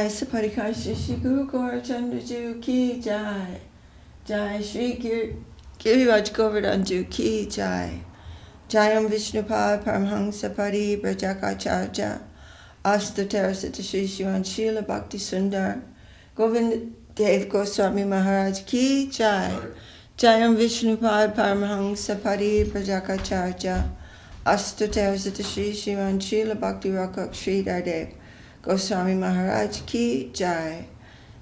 Jai Saparikar Shri Guru Gaura Chandraju Ki Jai. Jai Shri Giriraj Govardhanju Ki Jai. Jayam Vishnupad Paramhansa Pari Brajakacharya Astaterasita Shri Shivan Srila Bhakti Sundar Govind Dev Goswami Maharaj Ki Jai. Jayam Vishnupad Paramhansa Pari Brajakacharya Astaterasita Shri Shivan Srila Bhakti Rakak Sri Dardev Goswami Maharaj Ki Jai.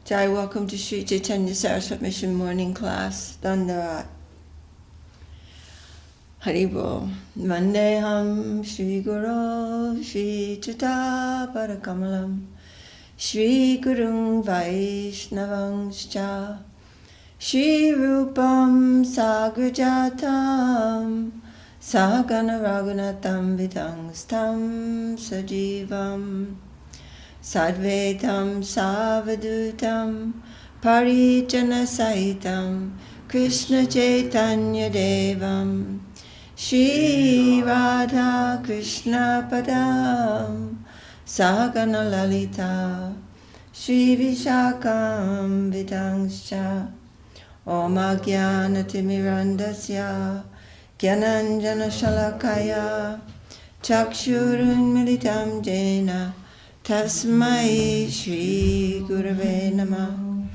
Jai, welcome to Sri Chaitanya Saraswat Mission Morning Class. Dandavat. Haribol. Vandeham Shri Guru Shri Chita Parakamalam Shri Gurung Vaishnavangscha Shri Rupam Sagrajatam Sagana Raghunatam Vidangstam Sajivam Sadvetam Savadutam Parijana Sahitam Krishna Chaitanya Devam Shri Radha Krishna Padam Sagana Lalita Shri Vishakam Vidangscha Om Ajnana Timirandasya Gyananjana Shalakaya Chakshurun Militam Jena Tasmai Shri Gurave Namah.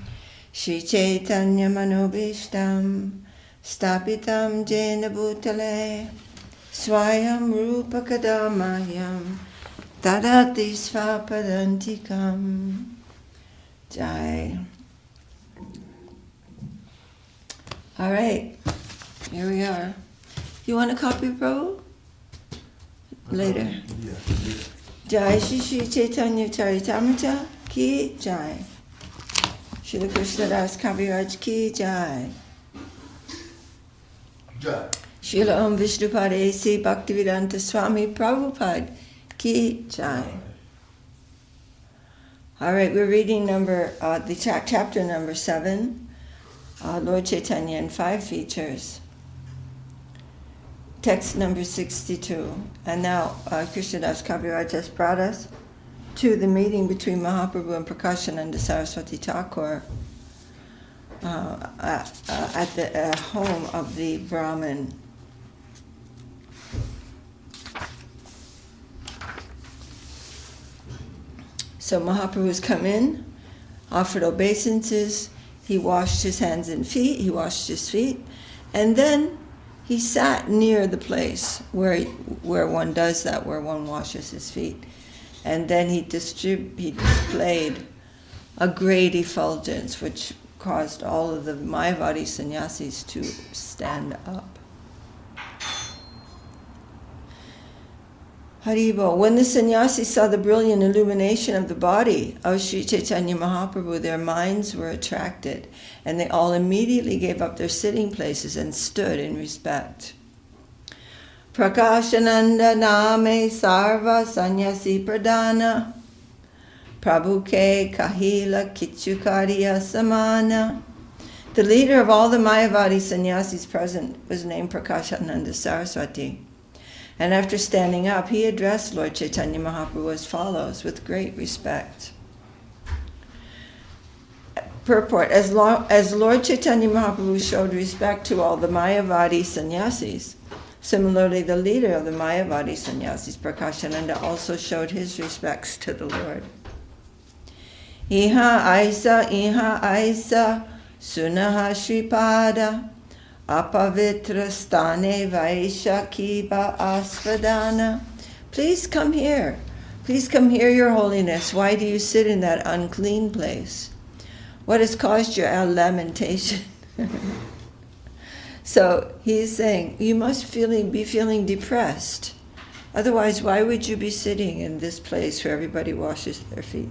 Shri Chaitanya Manobishtam Stapitam Jena Bhutale Swayam Rupa Kadamayam Tadati Svapadantikam. Jai. All right, here we are. You want a copy, Prabhu? Later. Jai Shri Shri Chaitanya Charitamrita Ki Jai. Srila Krishna Das Kaviraj Ki Jai. Jai. Srila Om Vishnupada A.C. Bhaktivedanta Swami Prabhupada Ki Jai. All right, we're reading chapter number 7, Lord Chaitanya and 5 features. Text number 62. And now Krishnadas Kaviraj has brought us to the meeting between Mahaprabhu and Prakashananda Saraswati Thakur at the home of the Brahmin. So Mahaprabhu's come in, offered obeisances, he washed his hands and feet, he washed his feet, and then he sat near the place where one does that, where one washes his feet. And then he displayed a great effulgence, which caused all of the Mayavadi sannyasis to stand up. Haribol. When the sannyasis saw the brilliant illumination of the body of Sri Chaitanya Mahaprabhu, their minds were attracted, and they all immediately gave up their sitting places and stood in respect. Prakashananda name sarva sannyasi pradana prabhuke kahila kichukariya samana. The leader of all the Mayavadi sannyasis present was named Prakashananda Saraswati. And after standing up, he addressed Lord Chaitanya Mahaprabhu as follows, with great respect. Purport: As Lord Chaitanya Mahaprabhu showed respect to all the Mayavadi sannyasis, similarly the leader of the Mayavadi sannyasis, Prakashananda, also showed his respects to the Lord. Iha aisa, sunaha shripada, apavitra stane vaisha kiba asvadana. Please come here. Please come here, Your Holiness. Why do you sit in that unclean place? What has caused your lamentation? So he's saying, you must be feeling depressed. Otherwise, why would you be sitting in this place where everybody washes their feet?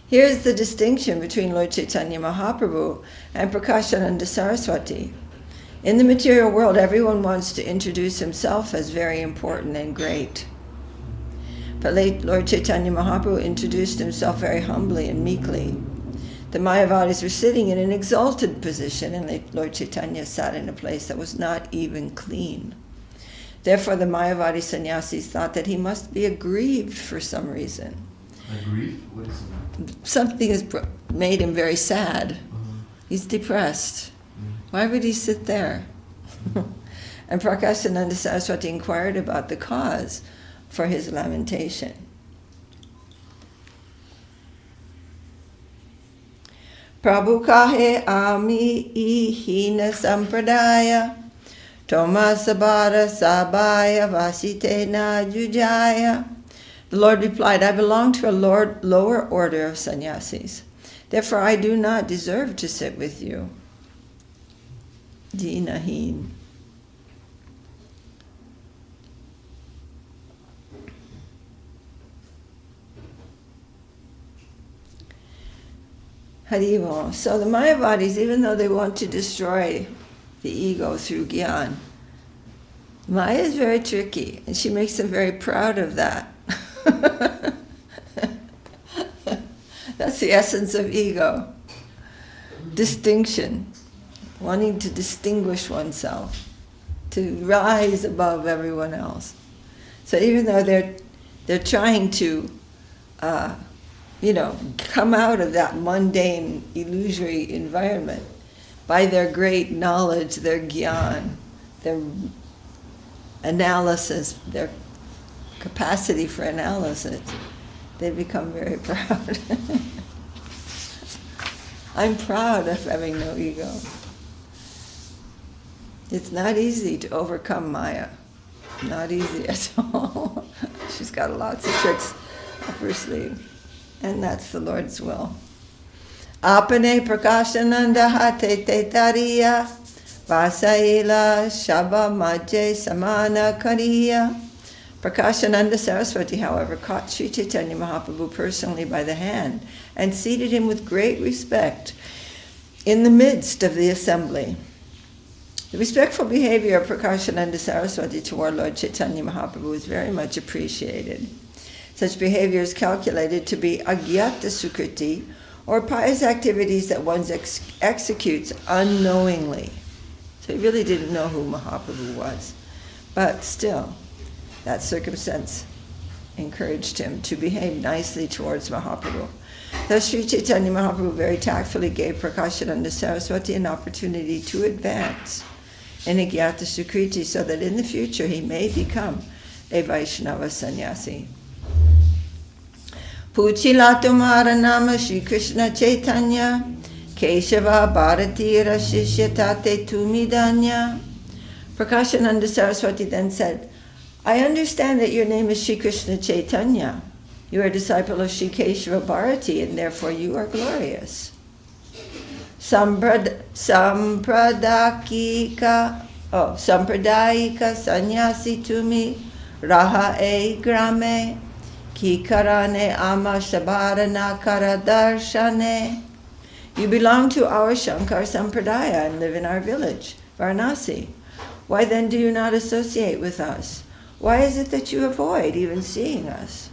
Here's the distinction between Lord Chaitanya Mahaprabhu and Prakashananda Saraswati. In the material world, everyone wants to introduce himself as very important and great. But Lord Chaitanya Mahaprabhu introduced himself very humbly and meekly. The Mayavadis were sitting in an exalted position, and Lord Chaitanya sat in a place that was not even clean. Therefore, the Mayavadi sannyasis thought that he must be aggrieved for some reason. Aggrieved? What is it? Something has made him very sad. He's depressed. Why would he sit there? And Prakashananda Saraswati inquired about the cause for his lamentation. Prabhu kahe ami ihina sampradaya Tomasabara sabaya vasitena jujaya. The Lord replied, I belong to a lower order of sannyasis. Therefore I do not deserve to sit with you. Dinahin. Haribo. So the Mayavadis, even though they want to destroy the ego through Gyan, Maya is very tricky, and she makes them very proud of that. That's the essence of ego. Distinction. Wanting to distinguish oneself. To rise above everyone else. So even though they're trying to come out of that mundane, illusory environment by their great knowledge, their gyan, their analysis, their capacity for analysis, they become very proud. I'm proud of having no ego. It's not easy to overcome Maya. Not easy at all. She's got lots of tricks up her sleeve. And that's the Lord's will. Apane prakashananda hate te tariya vasaila shaba majje samana kariya. Prakashananda Saraswati, however, caught Sri Chaitanya Mahaprabhu personally by the hand and seated him with great respect in the midst of the assembly. The respectful behavior of Prakashananda Saraswati toward Lord Chaitanya Mahaprabhu is very much appreciated. Such behavior is calculated to be agyata sukriti, or pious activities that one executes unknowingly. So he really didn't know who Mahaprabhu was. But still, that circumstance encouraged him to behave nicely towards Mahaprabhu. Thus Sri Chaitanya Mahaprabhu very tactfully gave Prakashananda Saraswati an opportunity to advance in agyata sukriti so that in the future he may become a Vaishnava sannyasi. Puchila tumhara nama Shri Krishna Chaitanya Keshava Bharatira Shishyatate Tumidanya. Prakashananda Saraswati then said, I understand that your name is Shri Krishna Chaitanya. You are a disciple of Shri Keshava Bharati, and therefore you are glorious. Sampradayika sannyasi tumi raha e grame kikarane ama shabharana karadarshane. You belong to our Shankar Sampradaya and live in our village, Varanasi. Why then do you not associate with us? Why is it that you avoid even seeing us?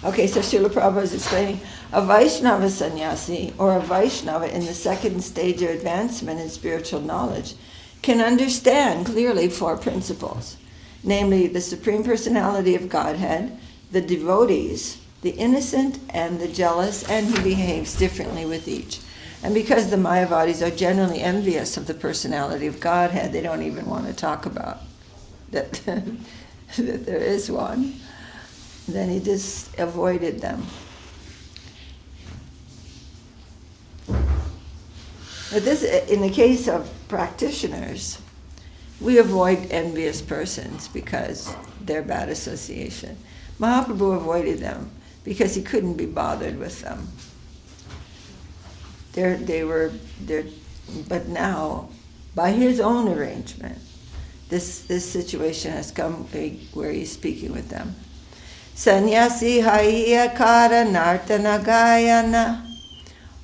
Okay, so Srila Prabhupada is explaining a Vaishnava sannyasi, or a Vaishnava in the second stage of advancement in spiritual knowledge, can understand clearly four principles, namely the Supreme Personality of Godhead, the devotees, the innocent, and the jealous, and he behaves differently with each. And because the Mayavadis are generally envious of the personality of Godhead, they don't even want to talk about that, that there is one. Then he just avoided them. But this, in the case of practitioners, we avoid envious persons because they're bad association. Mahaprabhu avoided them because he couldn't be bothered with them. But now, by his own arrangement, this situation has come where he's speaking with them. Sannyasi haiya kara nartana gayana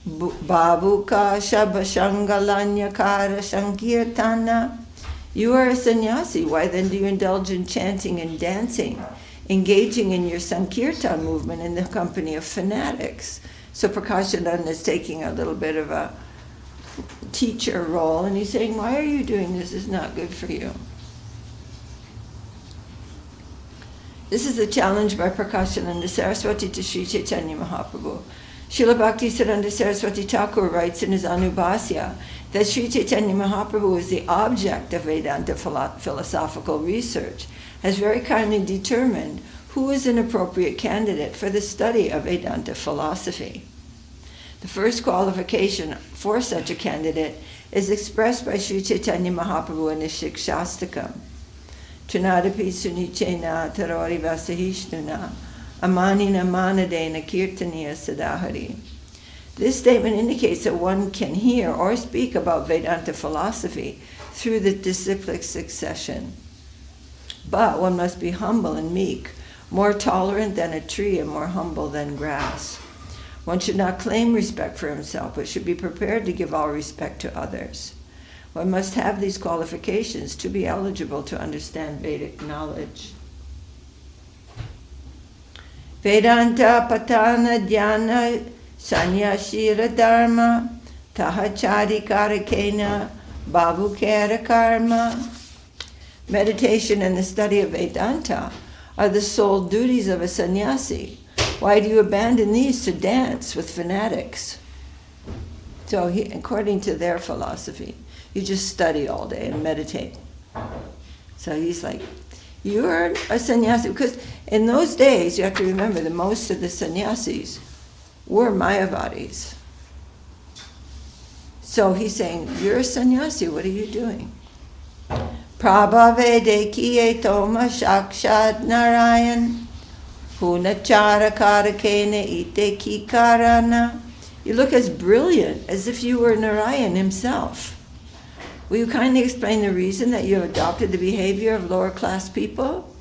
babuka shabashangalanya kara sankirtana. You are a sannyasi, why then do you indulge in chanting and dancing, engaging in your sankirtan movement in the company of fanatics? So Prakashananda is taking a little bit of a teacher role, and he's saying, why are you doing this? It's not good for you. This is the challenge by Prakashananda Saraswati to Sri Chaitanya Mahaprabhu. Srila Bhaktisiddhanta Saraswati Thakur writes in his Anubhasya that Sri Chaitanya Mahaprabhu is the object of Vedanta philosophical research, has very kindly determined who is an appropriate candidate for the study of Vedanta philosophy. The first qualification for such a candidate is expressed by Sri Chaitanya Mahaprabhu in his Shikshastakam. Tunadapi sunichena tarori vasahishnuna amanina manadena kirtaniya sadahari. This statement indicates that one can hear or speak about Vedanta philosophy through the disciplic succession. But one must be humble and meek, more tolerant than a tree and more humble than grass. One should not claim respect for himself, but should be prepared to give all respect to others. One must have these qualifications to be eligible to understand Vedic knowledge. Vedanta patana dhyana sanyashira dharma tahachari karakena bhavukera karma. Meditation and the study of Vedanta are the sole duties of a sannyasi. Why do you abandon these to dance with fanatics? So according to their philosophy, you just study all day and meditate. So he's like, you're a sannyasi. Because in those days, you have to remember that most of the sannyasis were Mayavadis. So he's saying, you're a sannyasi, what are you doing? Prabhave dekiye toma shakshad narayan hunachara karakena ite ki karana. You look as brilliant as if you were Narayan himself. Will you kindly explain the reason that you have adopted the behavior of lower class people?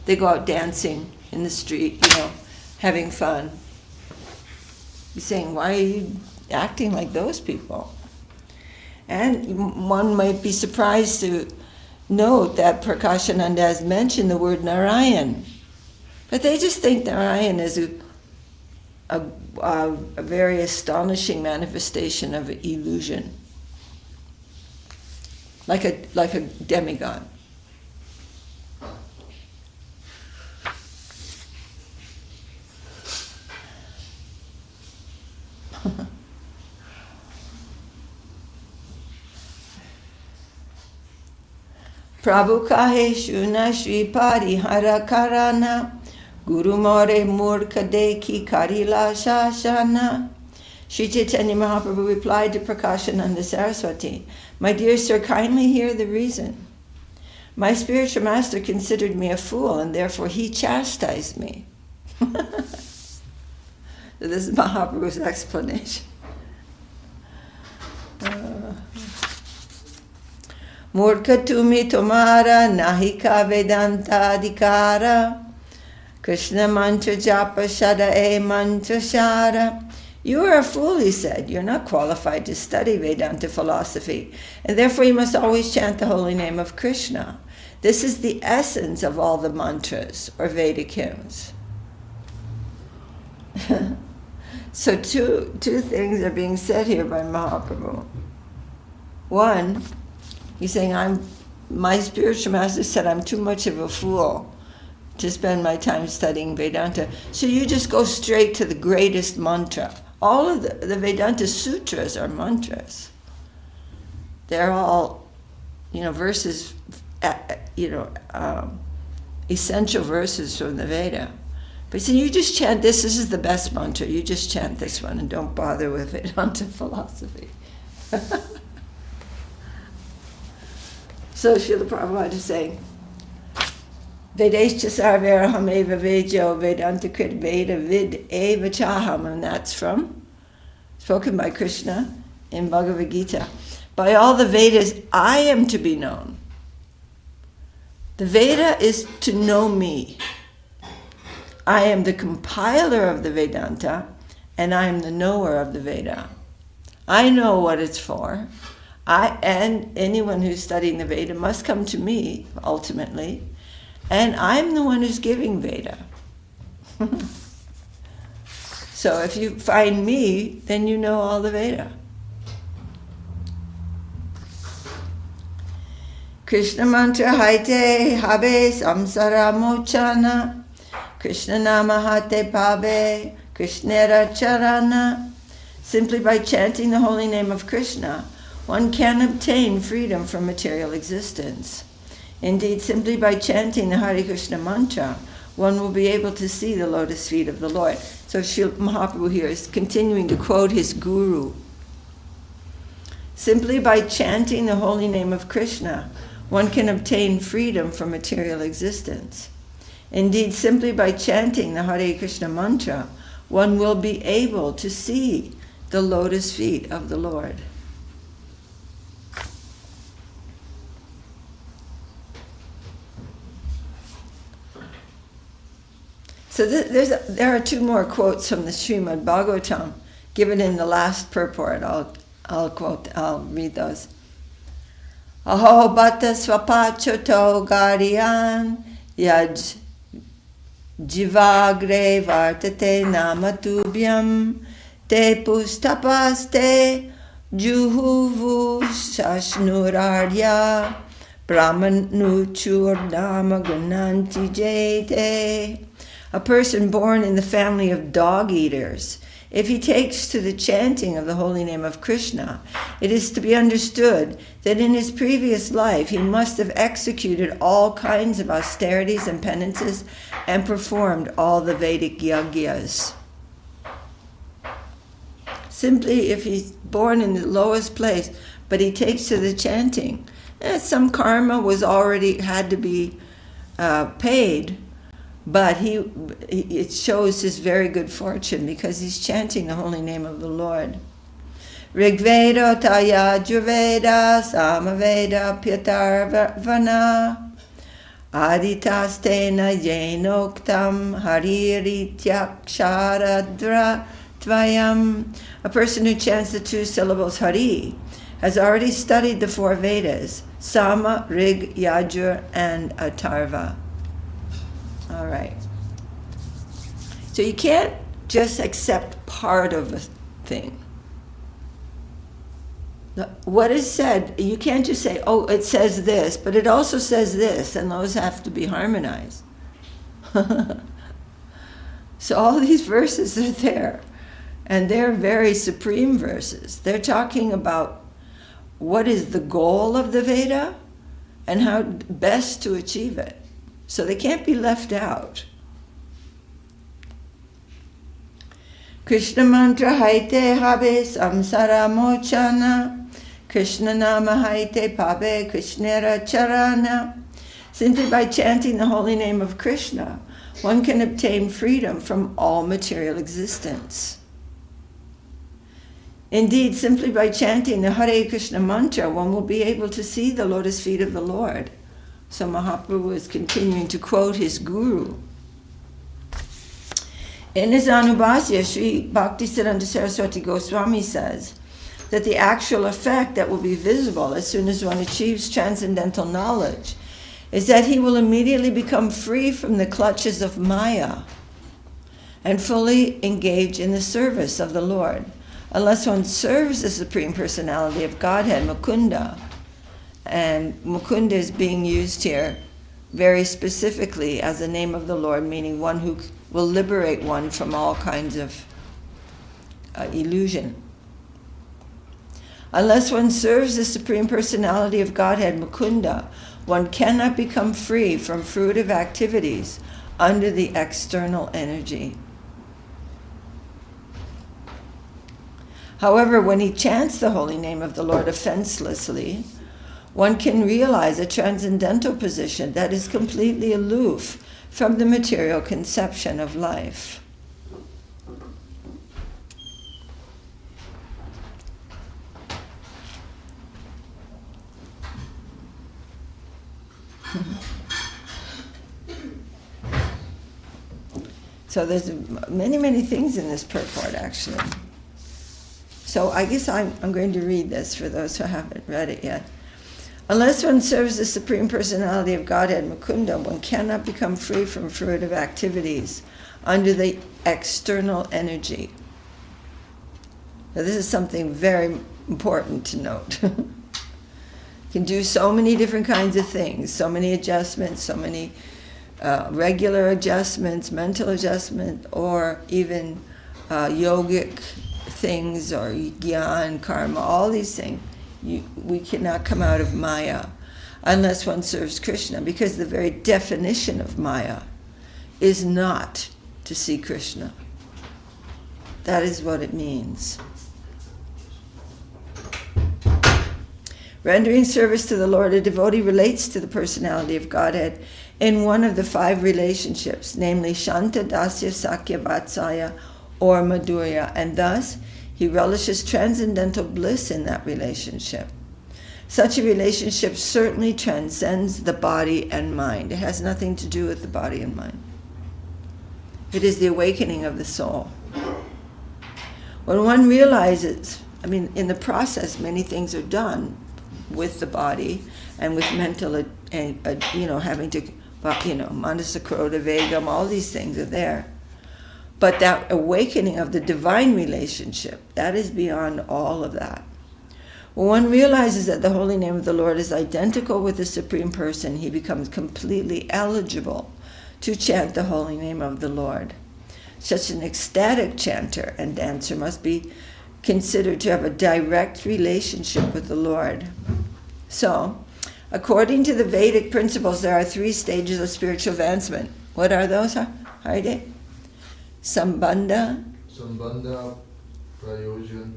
They go out dancing in the street, having fun. He's saying, why are you acting like those people? And one might be surprised to note that Prakashananda has mentioned the word Narayan. But they just think Narayan is a very astonishing manifestation of illusion. Like a demigod. Prabhu kahe shuna Shripadi hara karana Guru more murka deki karila shashana. Sri Chaitanya Mahaprabhu replied to Prakashananda Saraswati, my dear sir, kindly hear the reason. My spiritual master considered me a fool and therefore he chastised me. This is Mahaprabhu's explanation. Murka tumi tomara nahika vedanta adhikara Krishna mantra japa shada e mantra shara. You are a fool, he said. You're not qualified to study Vedanta philosophy, and therefore you must always chant the holy name of Krishna. This is the essence of all the mantras or Vedic hymns. So two things are being said here by Mahaprabhu. One, he's saying, my spiritual master said I'm too much of a fool to spend my time studying Vedanta. So you just go straight to the greatest mantra. All of the Vedanta sutras are mantras. They're all, verses, essential verses from the Veda. But so you just chant this is the best mantra. You just chant this one and don't bother with Vedanta philosophy. So Srila Prabhupada is saying, Vedescha sarvera hameva vejo vedanta krit veda vid eva chaham, and that's spoken by Krishna in Bhagavad Gita. By all the Vedas, I am to be known. The Veda is to know me. I am the compiler of the Vedanta, and I am the knower of the Veda. I know what it's for. And anyone who's studying the Veda must come to me, ultimately. And I'm the one who's giving Veda. So if you find me, then you know all the Veda. Krishna mantra haite habe samsara mochana. Krishna nama hate pabe Krishnera charana. Simply by chanting the holy name of Krishna, one can obtain freedom from material existence. Indeed, simply by chanting the Hare Krishna mantra, one will be able to see the lotus feet of the Lord. So Srila Mahaprabhu here is continuing to quote his guru. Simply by chanting the holy name of Krishna, one can obtain freedom from material existence. Indeed, simply by chanting the Hare Krishna mantra, one will be able to see the lotus feet of the Lord. So there are two more quotes from the Srimad Bhagavatam given in the last purport. I'll read those. Aho bata swapachoto gariyan yaj jivagre vartate namatubhyam te pustapaste juhuvu shashnurarya brahmanuchurnama gunanti jete. A person born in the family of dog-eaters, if he takes to the chanting of the holy name of Krishna, it is to be understood that in his previous life he must have executed all kinds of austerities and penances and performed all the Vedic yagyas. Simply, if he's born in the lowest place, but he takes to the chanting, some karma was already had to be paid, but it shows his very good fortune because he's chanting the holy name of the Lord. Rigveda taya jurveda samaveda pyatarvana aditastena yenoktam haririthyaksharadra tvayam. A person who chants the two syllables Hari has already studied the four Vedas, Sama, Rig, Yajur, and Atharva. All right. So you can't just accept part of a thing. What is said, you can't just say, oh, it says this, but it also says this, and those have to be harmonized. So all these verses are there, and they're very supreme verses. They're talking about what is the goal of the Veda and how best to achieve it. So they can't be left out. Krishna mantra haite habe samsara mochana. Krishna nama haite pabe Krishnera charana. Simply by chanting the holy name of Krishna, one can obtain freedom from all material existence. Indeed, simply by chanting the Hare Krishna mantra, one will be able to see the lotus feet of the Lord. So Mahaprabhu is continuing to quote his guru. In his Anubhasya, Sri Bhaktisiddhanta Saraswati Goswami says that the actual effect that will be visible as soon as one achieves transcendental knowledge is that he will immediately become free from the clutches of Maya and fully engage in the service of the Lord. Unless one serves the Supreme Personality of Godhead, Mukunda, and Mukunda is being used here very specifically as the name of the Lord, meaning one who will liberate one from all kinds of illusion. Unless one serves the Supreme Personality of Godhead, Mukunda, one cannot become free from fruitive activities under the external energy. However, when he chants the holy name of the Lord offenselessly, one can realize a transcendental position that is completely aloof from the material conception of life. So there's many, many things in this purport, actually. So I guess I'm going to read this for those who haven't read it yet. Unless one serves the Supreme Personality of Godhead, Mukunda, one cannot become free from fruitive activities under the external energy. Now this is something very important to note. Can do so many different kinds of things, so many adjustments, so many regular adjustments, mental adjustment, or even yogic things, or gyan, karma, all these things. We cannot come out of Maya unless one serves Krishna, because the very definition of Maya is not to see Krishna. That is what it means. Rendering service to the Lord, a devotee relates to the personality of Godhead in one of the 5 relationships, namely Shanta, Dasya, Sakya, Vatsaya, or Madhurya, and thus he relishes transcendental bliss in that relationship. Such a relationship certainly transcends the body and mind. It has nothing to do with the body and mind. It is the awakening of the soul. When one realizes, in the process many things are done with the body and with mental, having to, manasakroda, vegam, all these things are there. But that awakening of the divine relationship, that is beyond all of that. When one realizes that the holy name of the Lord is identical with the Supreme Person, he becomes completely eligible to chant the holy name of the Lord. Such an ecstatic chanter and dancer must be considered to have a direct relationship with the Lord. So, according to the Vedic principles, there are 3 stages of spiritual advancement. What are those, Haride? Sambandha, Prayojan,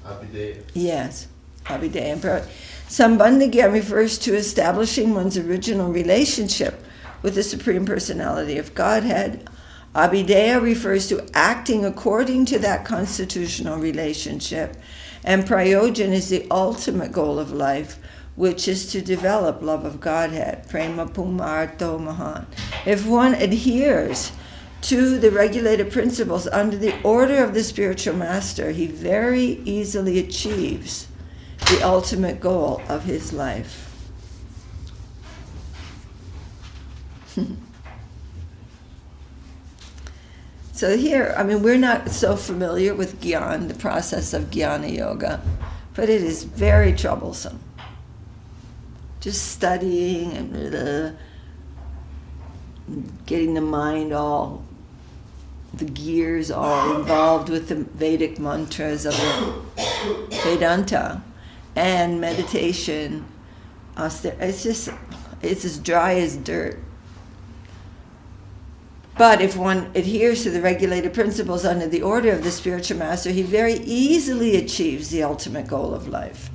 Abhideya. Yes, Abhideya and Prayojan. Sambandha Gyan refers to establishing one's original relationship with the Supreme Personality of Godhead. Abhideya refers to acting according to that constitutional relationship. And Prayojan is the ultimate goal of life, which is to develop love of Godhead. Prema Pumarto Mahan. If one adheres to the regulated principles under the order of the spiritual master, he very easily achieves the ultimate goal of his life. So here, we're not so familiar with Gyan, the process of Jnana Yoga, but it is very troublesome. Just studying and getting the mind all, the gears all involved with the Vedic mantras of the Vedanta and meditation. It's as dry as dirt. But if one adheres to the regulated principles under the order of the spiritual master, he very easily achieves the ultimate goal of life.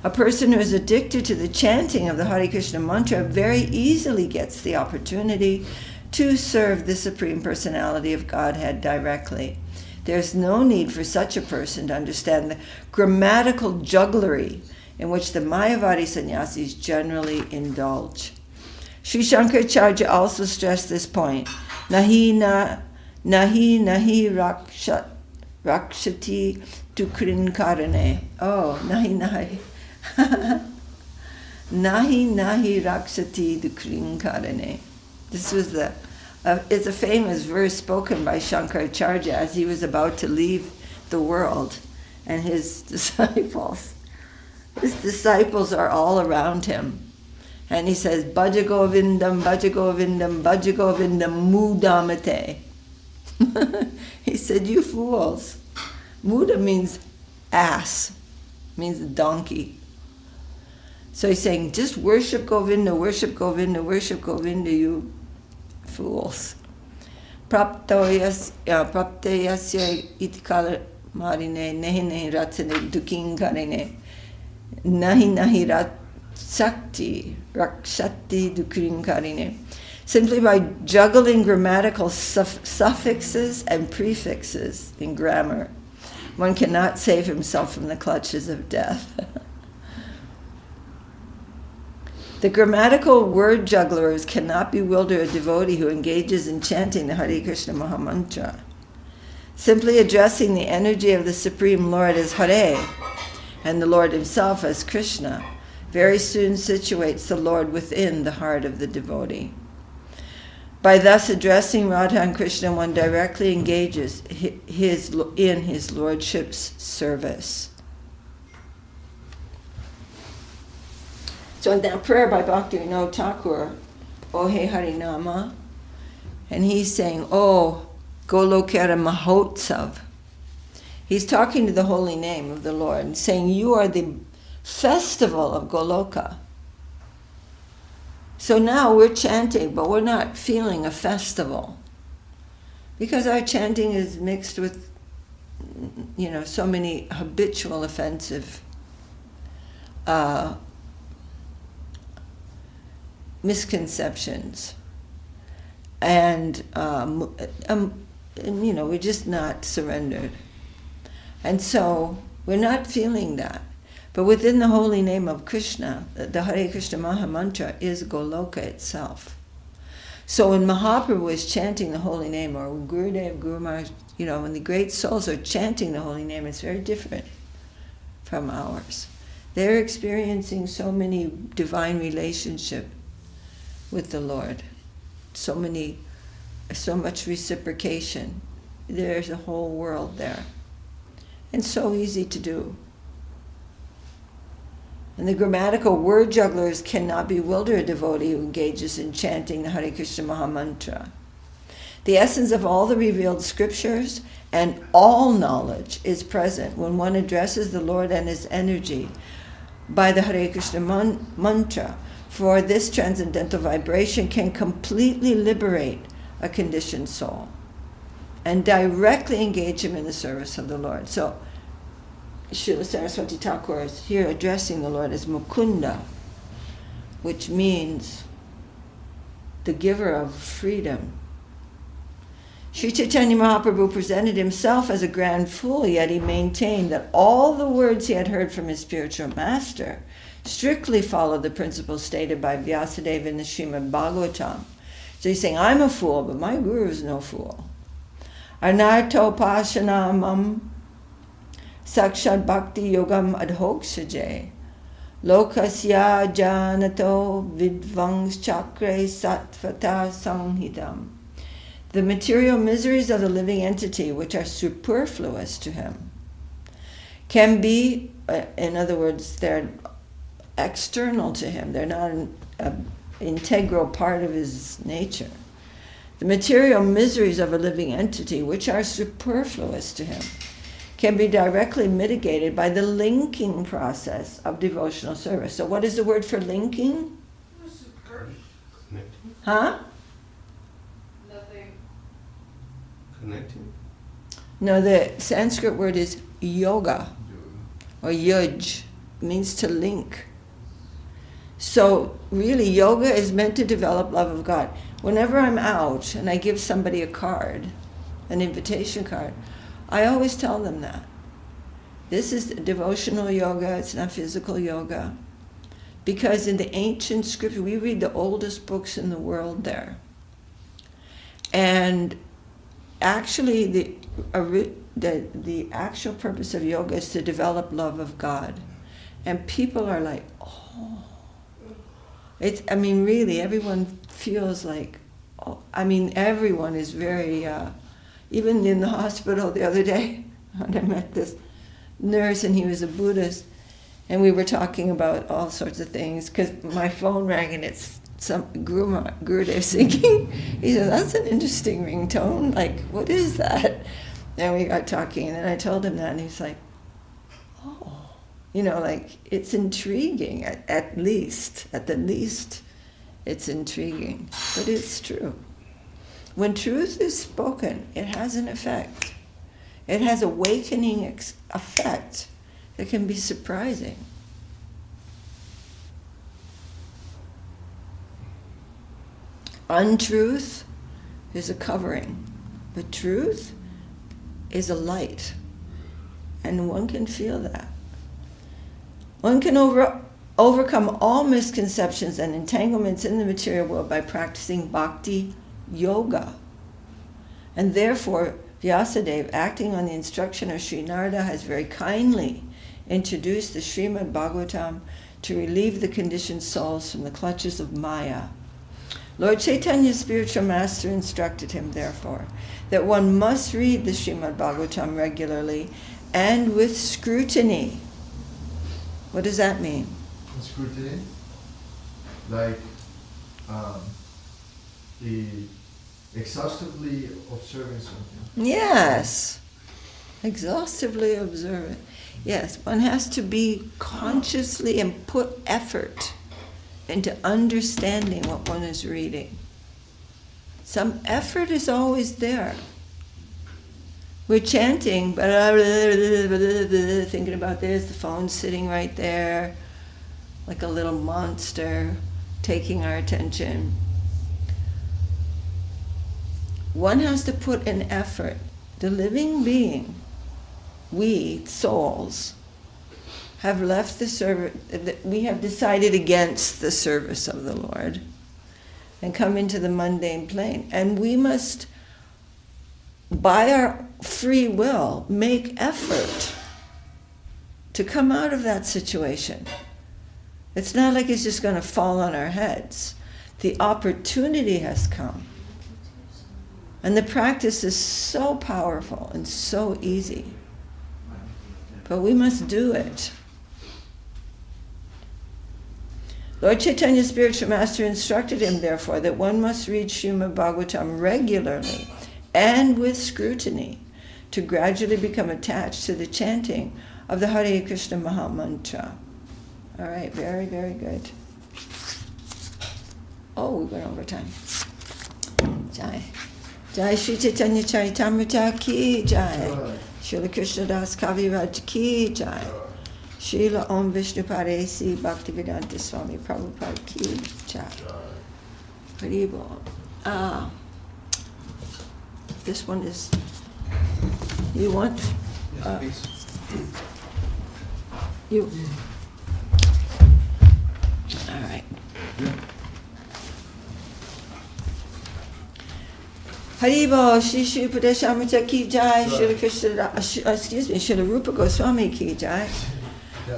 A person who is addicted to the chanting of the Hare Krishna mantra very easily gets the opportunity to serve the Supreme Personality of Godhead directly. There's no need for such a person to understand the grammatical jugglery in which the Mayavadi sannyasis generally indulge. Sri Shankaracharya also stressed this point. Nahi rakshati tukrin karane. Oh, nahi. Nahi rakshati tukrin karane. This was it's a famous verse spoken by Shankaracharya as he was about to leave the world, and his disciples are all around him. And he says, Bhaja Govindam, Bhaja Govindam, Bhaja Govindam, Mudamate. He said, you fools. Muda means ass, means donkey. So he's saying, just worship Govinda, worship Govinda, worship Govinda, you fools. Praptayasya itikala marine, nehi ratsane dukin karine, nahi rat. Sakti, rakshati, dukrin karine. Simply by juggling grammatical suffixes and prefixes in grammar, one cannot save himself from the clutches of death. The grammatical word jugglers cannot bewilder a devotee who engages in chanting the Hare Krishna Mahamantra. Simply addressing the energy of the Supreme Lord as Hare and the Lord himself as Krishna very soon situates the Lord within the heart of the devotee. By thus addressing Radha and Krishna, one directly engages in his lordship's service. So in that prayer by Bhaktivinoda Thakur, O He Harinama, and he's saying, Oh, Golokera Mahotsav. He's talking to the holy name of the Lord and saying, you are the festival of Goloka. So now we're chanting, but we're not feeling a festival. Because our chanting is mixed with, so many habitual offensive misconceptions. And we're just not surrendered. And so we're not feeling that. But within the holy name of Krishna, the Hare Krishna Maha Mantra is Goloka itself. So when Mahaprabhu is chanting the holy name, or when Gurudev, Guru Maharaj, when the great souls are chanting the holy name, it's very different from ours. They're experiencing so many divine relationship with the Lord. So much reciprocation. There's a whole world there. And so easy to do. And the grammatical word jugglers cannot bewilder a devotee who engages in chanting the Hare Krishna Maha Mantra. The essence of all the revealed scriptures and all knowledge is present when one addresses the Lord and his energy by the Hare Krishna Mantra, for this transcendental vibration can completely liberate a conditioned soul and directly engage him in the service of the Lord. So Srila Saraswati Thakur is here addressing the Lord as Mukunda, which means the giver of freedom. Sri Chaitanya Mahaprabhu presented himself as a grand fool, yet he maintained that all the words he had heard from his spiritual master strictly followed the principles stated by Vyasadeva in the Srimad Bhagavatam. So he's saying, I'm a fool, but my guru is no fool. Anartopashanamam Sakshad Bhakti Yogam Adhokshaje Lokasya Janato Vidvangs Chakre Satvata Sanghidam. The material miseries of the living entity, which are superfluous to him, can be, in other words, they're external to him. They're not an integral part of his nature. The material miseries of a living entity, which are superfluous to him, can be directly mitigated by the linking process of devotional service. So what is the word for linking? Connecting. Huh? Nothing. Connecting. No, the Sanskrit word is yoga, or yuj. It means to link. So really, yoga is meant to develop love of God. Whenever I'm out and I give somebody a card, an invitation card, I always tell them that. This is devotional yoga, it's not physical yoga. Because in the ancient scripture, we read the oldest books in the world there. And actually, the actual purpose of yoga is to develop love of God. And people are like, oh. Really, everyone feels like, oh. Everyone is very, even in the hospital the other day, when I met this nurse and he was a Buddhist, and we were talking about all sorts of things, because my phone rang and it's some Gurudev singing. He said, that's an interesting ringtone, like, what is that? And we got talking, and then I told him that, and he's like, oh. It's intriguing, at the least, it's intriguing, but it's true. When truth is spoken, it has an effect. It has awakening effect that can be surprising. Untruth is a covering, but truth is a light, and one can feel that. One can overcome all misconceptions and entanglements in the material world by practicing bhakti yoga. And therefore, Vyasadeva, acting on the instruction of Sri Narada, has very kindly introduced the Srimad Bhagavatam to relieve the conditioned souls from the clutches of Maya. Lord Chaitanya's spiritual master instructed him, therefore, that one must read the Srimad Bhagavatam regularly and with scrutiny. What does that mean? Scrutiny? Like the exhaustively observing something. Yes. Exhaustively observe it. Yes, one has to be consciously and put effort into understanding what one is reading. Some effort is always there. We're chanting, thinking about this, the phone's sitting right there, like a little monster, taking our attention. One has to put an effort. The living being, we, souls, have left the service, we have decided against the service of the Lord and come into the mundane plane. And we must, by our free will, make effort to come out of that situation. It's not like it's just going to fall on our heads. The opportunity has come. And the practice is so powerful and so easy. But we must do it. Lord Chaitanya's spiritual master instructed him, therefore, that one must read Srimad Bhagavatam regularly and with scrutiny to gradually become attached to the chanting of the Hare Krishna Maha Mantra. All right, very, very good. Oh, we went over time. Jai. Jai Sri Chaitanya Charitamrita ki Jai. Srila Krishna Das Kaviraj ki Jai. Srila Om Vishnu Padesi Bhaktivedanta Swami Prabhupada ki Jai. Haribol. This one is, you want? Yes, please. You. All right. Haribol, Shri Shri Upadesamrita ki Jai, Srila Krishna, Srila Rupa Goswami ki Jai,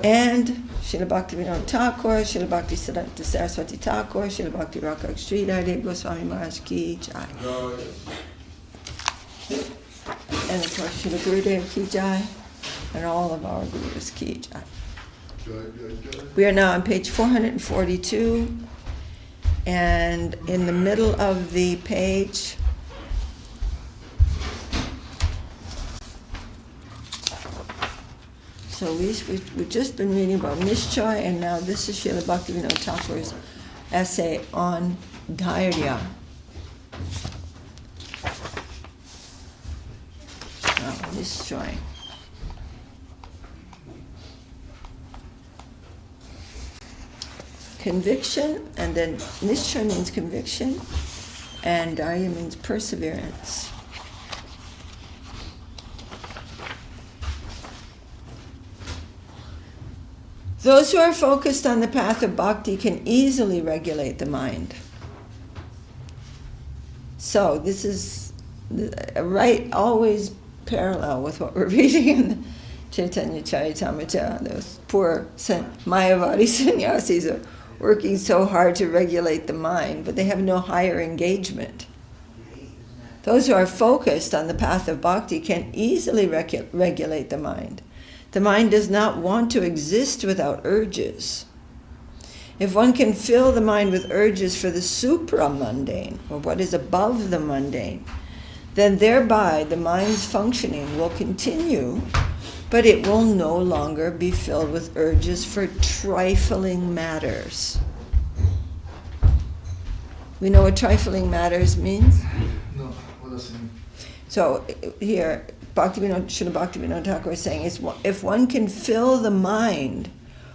and Srila Bhaktivinoda Thakur, Srila Bhakti Saraswati Thakur, Srila Bhakti Rakha Sri Dev Goswami Maharaj ki Jai. And of course, Srila Gurudev ki Jai, and all of our Gurus ki Jai. We are now on page 442, and in the middle of the page, so we've just been reading about Nishchay, and now this is Srila Bhaktivinoda Thakur's essay on Dhairya. Nishchay. Conviction, and then Nishchay means conviction, and Dhairya means perseverance. Those who are focused on the path of bhakti can easily regulate the mind. So this is right, always parallel with what we're reading in the Chaitanya Charitamrita. Those poor Mayavadi sannyasis are working so hard to regulate the mind, but they have no higher engagement. Those who are focused on the path of bhakti can easily regulate the mind. The mind does not want to exist without urges. If one can fill the mind with urges for the supra-mundane, or what is above the mundane, then thereby the mind's functioning will continue, but it will no longer be filled with urges for trifling matters. We know what trifling matters means? No, what does it mean? So here, Srila Bhaktivinoda Thakur is saying, if one can fill the mind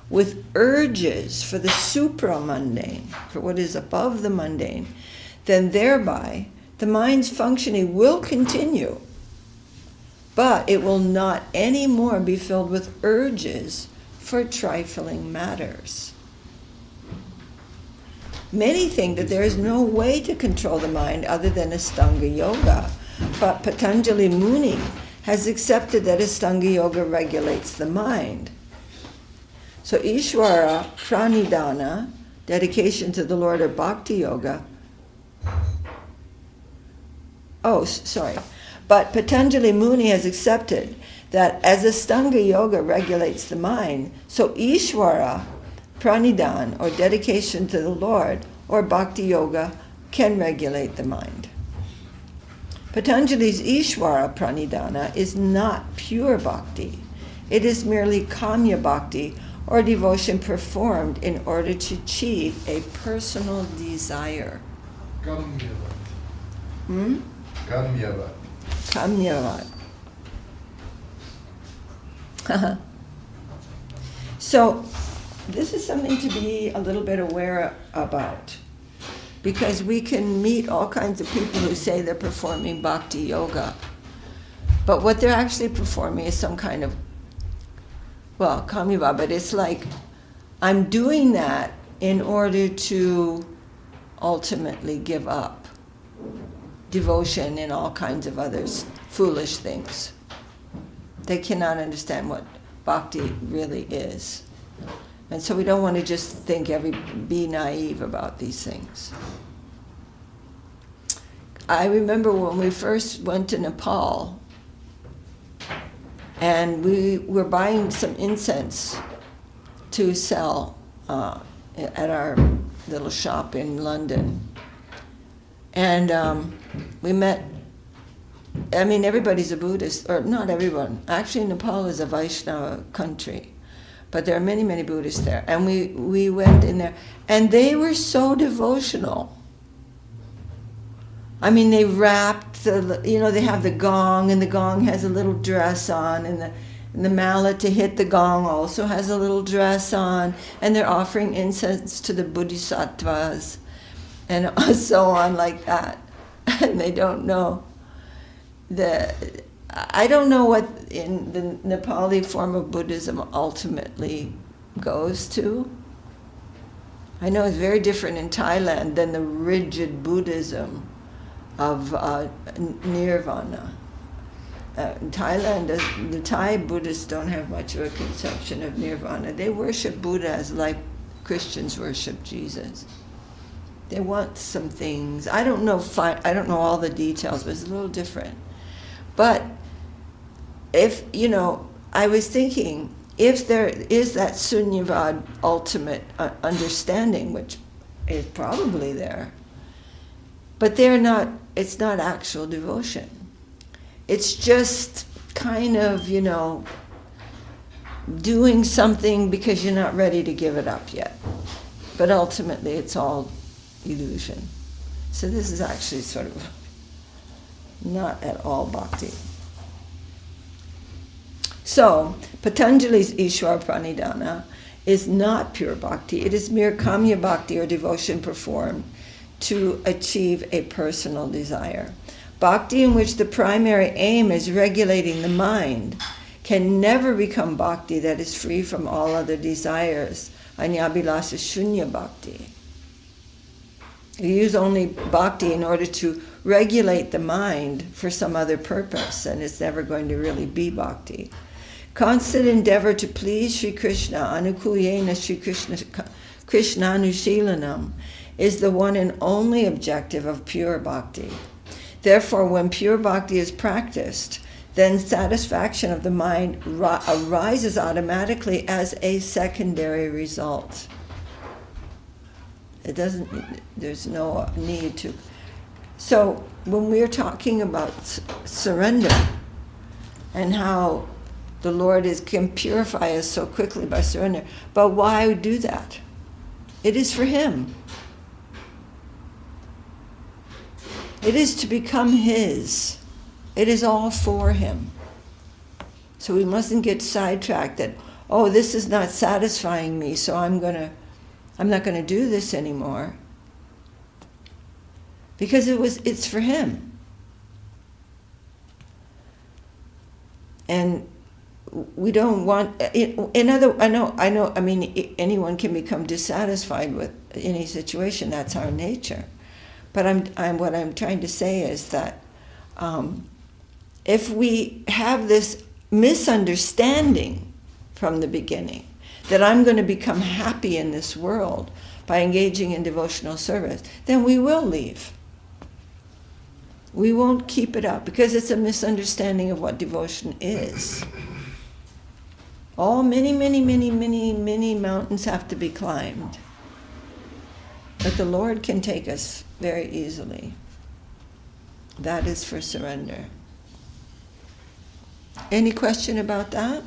with urges for the supra-mundane, for what is above the mundane, then thereby the mind's functioning will continue, but it will not anymore be filled with urges for trifling matters. Many think that there is no way to control the mind other than Astanga Yoga, but Patanjali Muni has accepted that Astanga Yoga regulates the mind. So Ishvara Pranidhana, dedication to the Lord, or Bhakti Yoga, sorry. But Patanjali Muni has accepted that as Astanga Yoga regulates the mind, so Ishvara, Pranidhan, or dedication to the Lord, or Bhakti Yoga, can regulate the mind. Patanjali's Ishvara Pranidhana is not pure bhakti. It is merely Kamya Bhakti, or devotion performed in order to achieve a personal desire. Kamyavat. Kamyavat. Kamyavat. So, this is something to be a little bit aware about, because we can meet all kinds of people who say they're performing bhakti yoga, but what they're actually performing is some kind of, well, kamyava, but it's like, I'm doing that in order to ultimately give up devotion and all kinds of other foolish things. They cannot understand what bhakti really is. And so we don't want to just be naive about these things. I remember when we first went to Nepal, and we were buying some incense to sell at our little shop in London. And we met, everybody's a Buddhist, or not everyone. Actually, Nepal is a Vaishnava country, but there are many, many Buddhists there. And we went in there, and they were so devotional. They wrapped they have the gong, and the gong has a little dress on, and the mallet to hit the gong also has a little dress on, and they're offering incense to the bodhisattvas, and so on like that. And they don't know I don't know what in the Nepali form of Buddhism ultimately goes to. I know it's very different in Thailand than the rigid Buddhism of nirvana. In Thailand, the Thai Buddhists don't have much of a conception of nirvana. They worship Buddha as like Christians worship Jesus. They want some things. I don't know all the details, but it's a little different. But if, I was thinking, if there is that Sunyavad ultimate understanding, which is probably there, but it's not actual devotion. It's just kind of, doing something because you're not ready to give it up yet. But ultimately it's all illusion. So this is actually sort of not at all bhakti. So, Patanjali's Ishwar Pranidhana is not pure bhakti. It is mere kamya bhakti, or devotion performed to achieve a personal desire. Bhakti, in which the primary aim is regulating the mind, can never become bhakti that is free from all other desires. Anyabhilasa shunya bhakti. You use only bhakti in order to regulate the mind for some other purpose, and it's never going to really be bhakti. Constant endeavor to please Sri Krishna, anukuyena Sri Krishnanushilanam, is the one and only objective of pure bhakti. Therefore, when pure bhakti is practiced, then satisfaction of the mind arises automatically as a secondary result. There's no need to. So when we're talking about surrender and how the Lord can purify us so quickly by surrender, but why do that? It is for Him. It is to become His. It is all for Him. So we mustn't get sidetracked that, this is not satisfying me, so I'm not going to do this anymore. Because it's for Him. And we don't want, anyone can become dissatisfied with any situation. That's our nature. But what I'm trying to say is that if we have this misunderstanding from the beginning that I'm going to become happy in this world by engaging in devotional service, then we will leave. We won't keep it up because it's a misunderstanding of what devotion is. Many mountains have to be climbed. But the Lord can take us very easily. That is for surrender. Any question about that?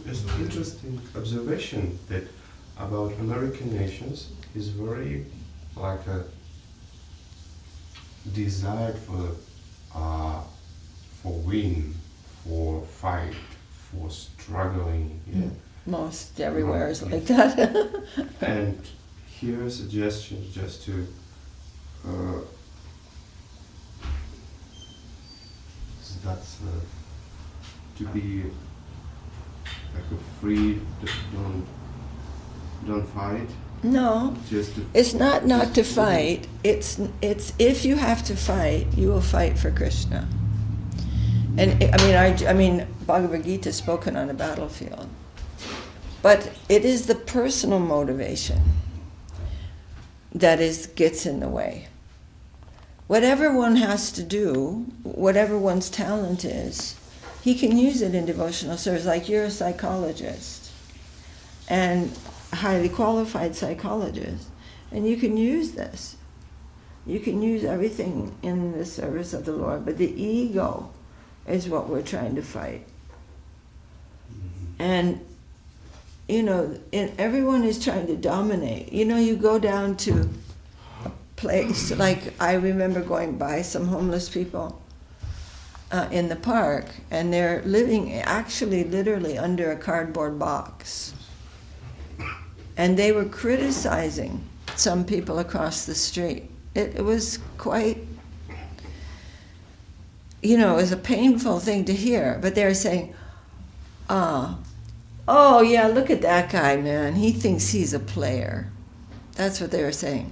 Just interesting observation that about American nations is very like a desire for win, for fight, for struggling. Yeah. Most everywhere is like that. And here a suggestion just to to be like a free, don't fight. No, Just to, it's not to fight. It's if you have to fight, you will fight for Krishna. And I mean, Bhagavad Gita is spoken on a battlefield, but it is the personal motivation that gets in the way. Whatever one has to do, whatever one's talent is, he can use it in devotional service. Like you're a psychologist, and a highly qualified psychologist, and you can use this. You can use everything in the service of the Lord, but the ego is what we're trying to fight. And everyone is trying to dominate. You go down to a place, like I remember going by some homeless people in the park, and they're living actually literally under a cardboard box. And they were criticizing some people across the street. It was quite, it was a painful thing to hear, but they were saying, oh yeah, look at that guy, man. He thinks he's a player. That's what they were saying.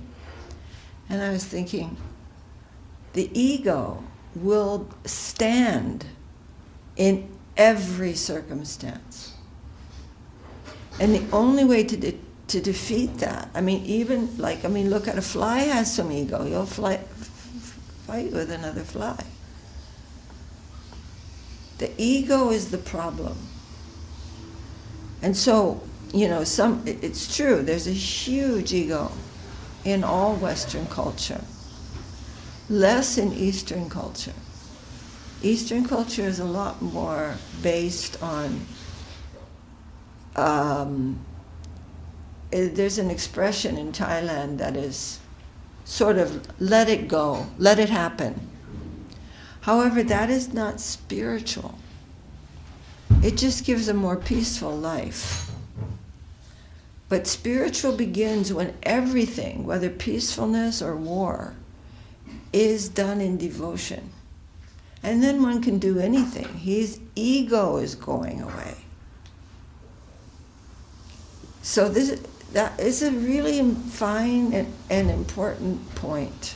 And I was thinking, the ego will stand in every circumstance. And the only way to defeat that, look at a fly has some ego. You'll fight with another fly. The ego is the problem. And so, it's true, there's a huge ego in all Western culture. Less in Eastern culture. Eastern culture is a lot more based on, there's an expression in Thailand that is sort of let it go, let it happen. However, that is not spiritual. It just gives a more peaceful life. But spiritual begins when everything, whether peacefulness or war, is done in devotion. And then one can do anything. His ego is going away. So that is a really fine and important point.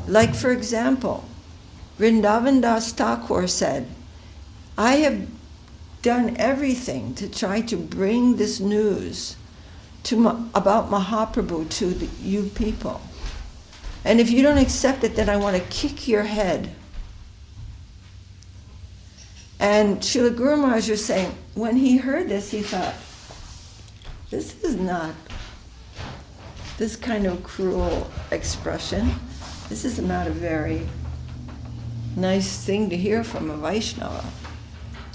Like, for example, Vrindavan Das Thakur said, I have done everything to try to bring this news about Mahaprabhu to you people. And if you don't accept it, then I want to kick your head. And Srila Guru Maharaj was saying, when he heard this, he thought, this is not this kind of cruel expression. This is not a very nice thing to hear from a Vaishnava.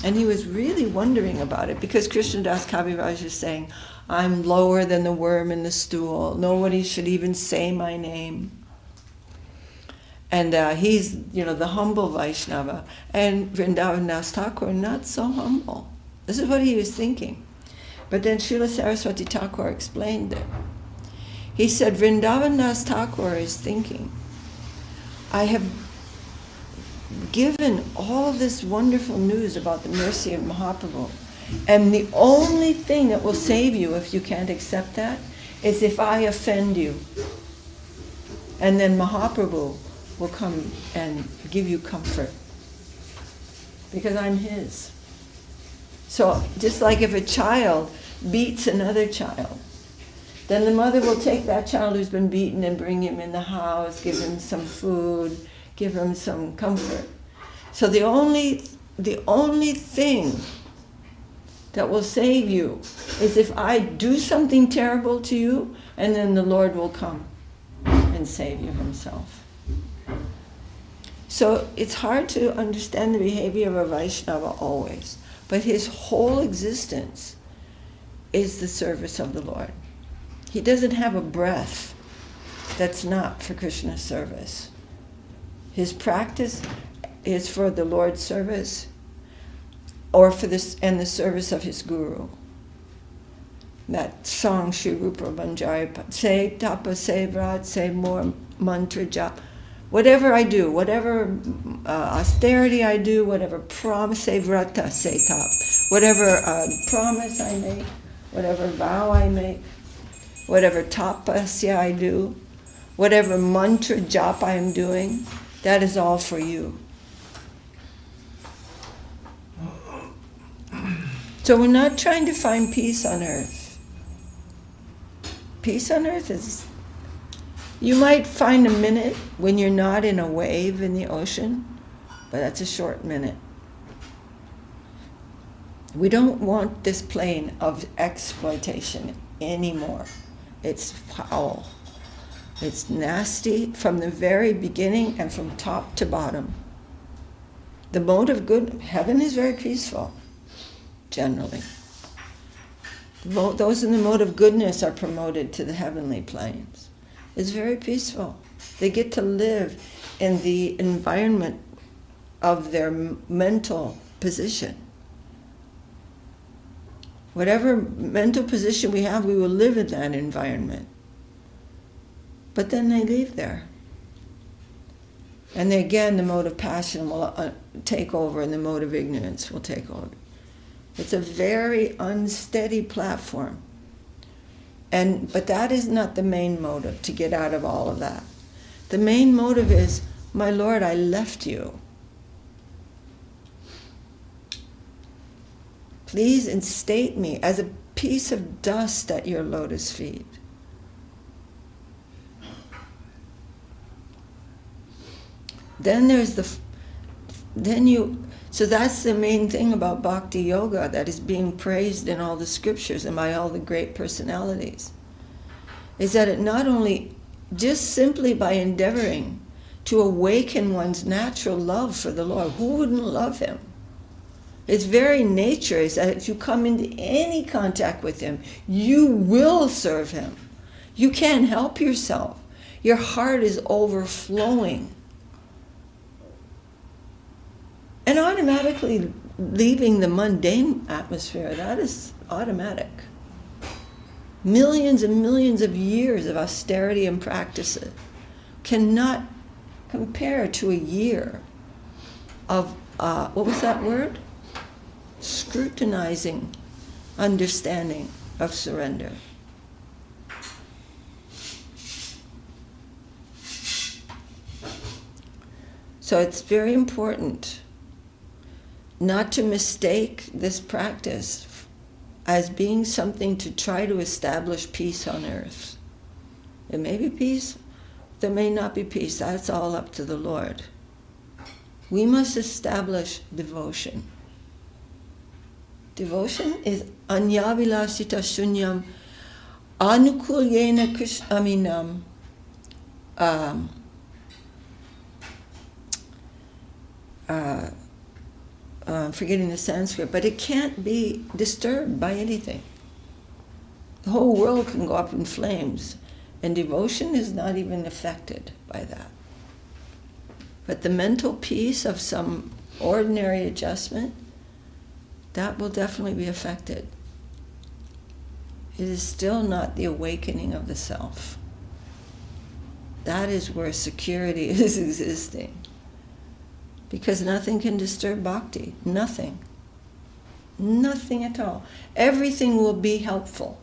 And he was really wondering about it, because Krishnadas Kaviraj is saying, I'm lower than the worm in the stool. Nobody should even say my name. And he's, the humble Vaishnava. And Vrindavan Das Thakur, not so humble. This is what he was thinking. But then Srila Saraswati Thakur explained it. He said, Vrindavan Das Thakur is thinking, I have given all this wonderful news about the mercy of Mahaprabhu, and the only thing that will save you if you can't accept that is if I offend you. And then Mahaprabhu will come and give you comfort, because I'm his. So just like if a child beats another child, then the mother will take that child who's been beaten and bring him in the house, give him some food, give him some comfort. So the only thing that will save you is if I do something terrible to you, and then the Lord will come and save you himself. So it's hard to understand the behavior of a Vaishnava always, but his whole existence is the service of the Lord. He doesn't have a breath that's not for Krishna's service. His practice is for the Lord's service, or for this and the service of his guru. That song, Shri Rupa Banjari, say tapa, say vrat, say more mantra jap. Whatever I do, whatever austerity I do, whatever promise, say vrata, say tap. Whatever promise I make, whatever vow I make, whatever tapasya I do, whatever mantra jap I am doing, that is all for you. So we're not trying to find peace on earth. Peace on earth is, you might find a minute when you're not in a wave in the ocean, but that's a short minute. We don't want this plane of exploitation anymore. It's foul. It's nasty from the very beginning and from top to bottom. The mode of good, heaven is very peaceful, generally. Those in the mode of goodness are promoted to the heavenly planes. It's very peaceful. They get to live in the environment of their mental position. Whatever mental position we have, we will live in that environment. But then they leave there. And again, the mode of passion will take over, and the mode of ignorance will take over. It's a very unsteady platform. But that is not the main motive, to get out of all of that. The main motive is, my Lord, I left you. Please instate me as a piece of dust at your lotus feet. So that's the main thing about bhakti yoga that is being praised in all the scriptures and by all the great personalities, is that it not only, just simply by endeavoring to awaken one's natural love for the Lord, who wouldn't love him? Its very nature is that if you come into any contact with him, you will serve him. You can't help yourself. Your heart is overflowing. And automatically leaving the mundane atmosphere, that is automatic. Millions and millions of years of austerity and practices cannot compare to a year of, what was that word? Scrutinizing understanding of surrender. So it's very important not to mistake this practice as being something to try to establish peace on earth. There may be peace, there may not be peace. That's all up to the Lord. We must establish devotion. Devotion is anyavilasita shunyam anukulyena krishnam forgetting the Sanskrit, but it can't be disturbed by anything. The whole world can go up in flames, and devotion is not even affected by that. But the mental peace of some ordinary adjustment, that will definitely be affected. It is still not the awakening of the self. That is where security is existing. Because nothing can disturb bhakti. Nothing. Nothing at all. Everything will be helpful.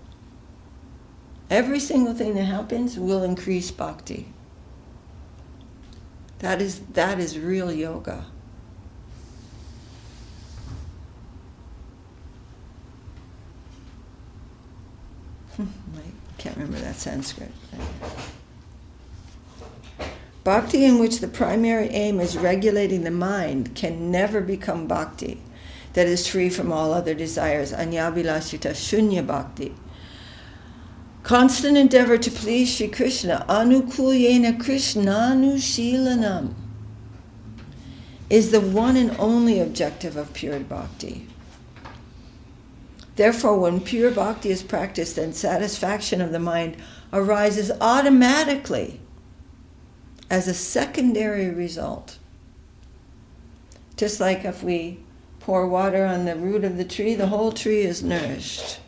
Every single thing that happens will increase bhakti. That is real yoga. I can't remember that Sanskrit. Bhakti in which the primary aim is regulating the mind can never become bhakti that is free from all other desires. Anyabhilashita shunya bhakti. Constant endeavor to please Sri Krishna, anukulyena krishnanushilanam, is the one and only objective of pure bhakti. Therefore, when pure bhakti is practiced, then satisfaction of the mind arises automatically as a secondary result. Just like if we pour water on the root of the tree, the whole tree is nourished.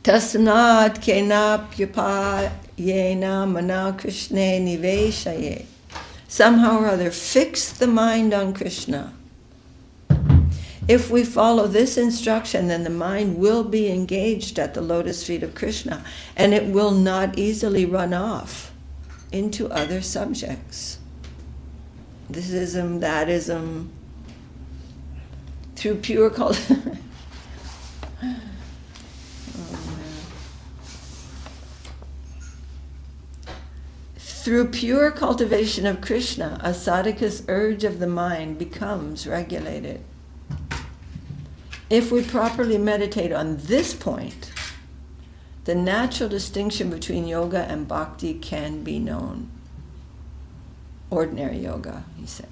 Tasnat kenapyapa yena mana krishne niveshaye. Somehow or other, fix the mind on Krishna. If we follow this instruction, then the mind will be engaged at the lotus feet of Krishna, and it will not easily run off into other subjects. Thisism, thatism, through pure cultivation. Through pure cultivation of Krishna, a sadhaka's urge of the mind becomes regulated. If we properly meditate on this point, the natural distinction between yoga and bhakti can be known. Ordinary yoga, he said.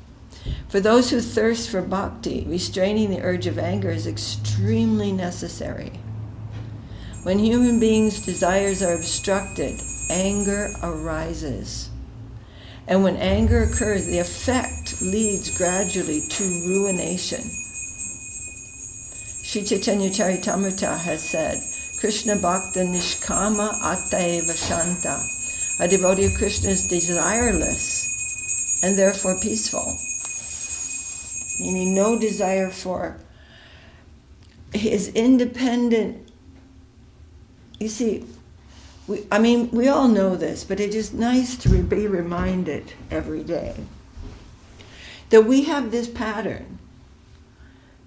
For those who thirst for bhakti, restraining the urge of anger is extremely necessary. When human beings' desires are obstructed, anger arises. And when anger occurs, the effect leads gradually to ruination. Sri Chaitanya Charitamrita has said, Krishna Bhakta Nishkama Attaeva Shanta. A devotee of Krishna is desireless and therefore peaceful. Meaning no desire for his independent. You see, we all know this, but it is nice to be reminded every day that we have this pattern.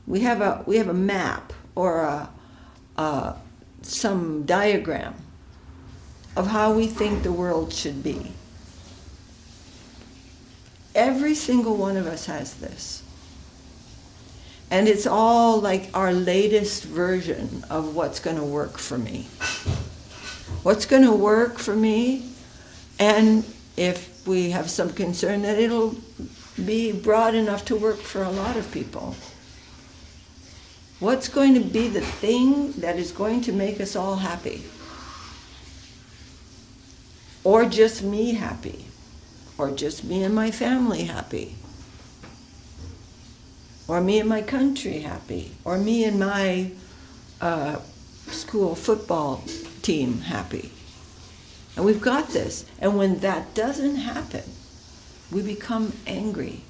We have a map or some diagram of how we think the world should be. Every single one of us has this. And it's all like our latest version of what's going to work for me. What's going to work for me, and if we have some concern that it'll be broad enough to work for a lot of people. What's going to be the thing that is going to make us all happy? Or just me happy? Or just me and my family happy? Or me and my country happy? Or me and my school football team happy? And we've got this. And when that doesn't happen, we become angry.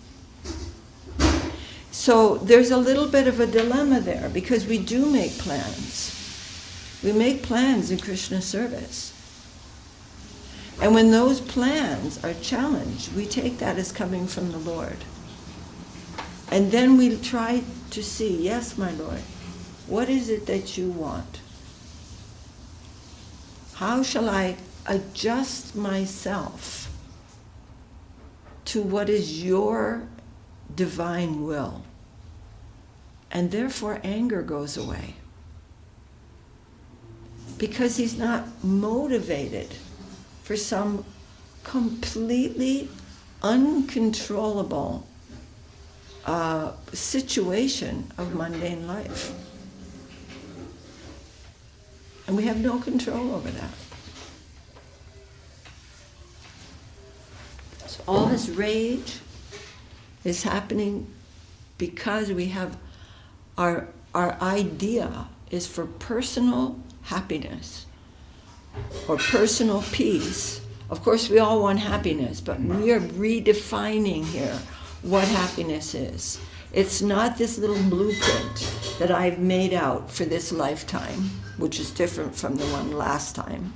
So there's a little bit of a dilemma there, because we do make plans. We make plans in Krishna service. And when those plans are challenged, we take that as coming from the Lord. And then we try to see, yes, my Lord, what is it that you want? How shall I adjust myself to what is your divine will? And therefore anger goes away. Because he's not motivated for some completely uncontrollable situation of mundane life. And we have no control over that. So all this rage is happening because we have our idea is for personal happiness or personal peace. Of course, we all want happiness, but we are redefining here what happiness is. It's not this little blueprint that I've made out for this lifetime, which is different from the one last time,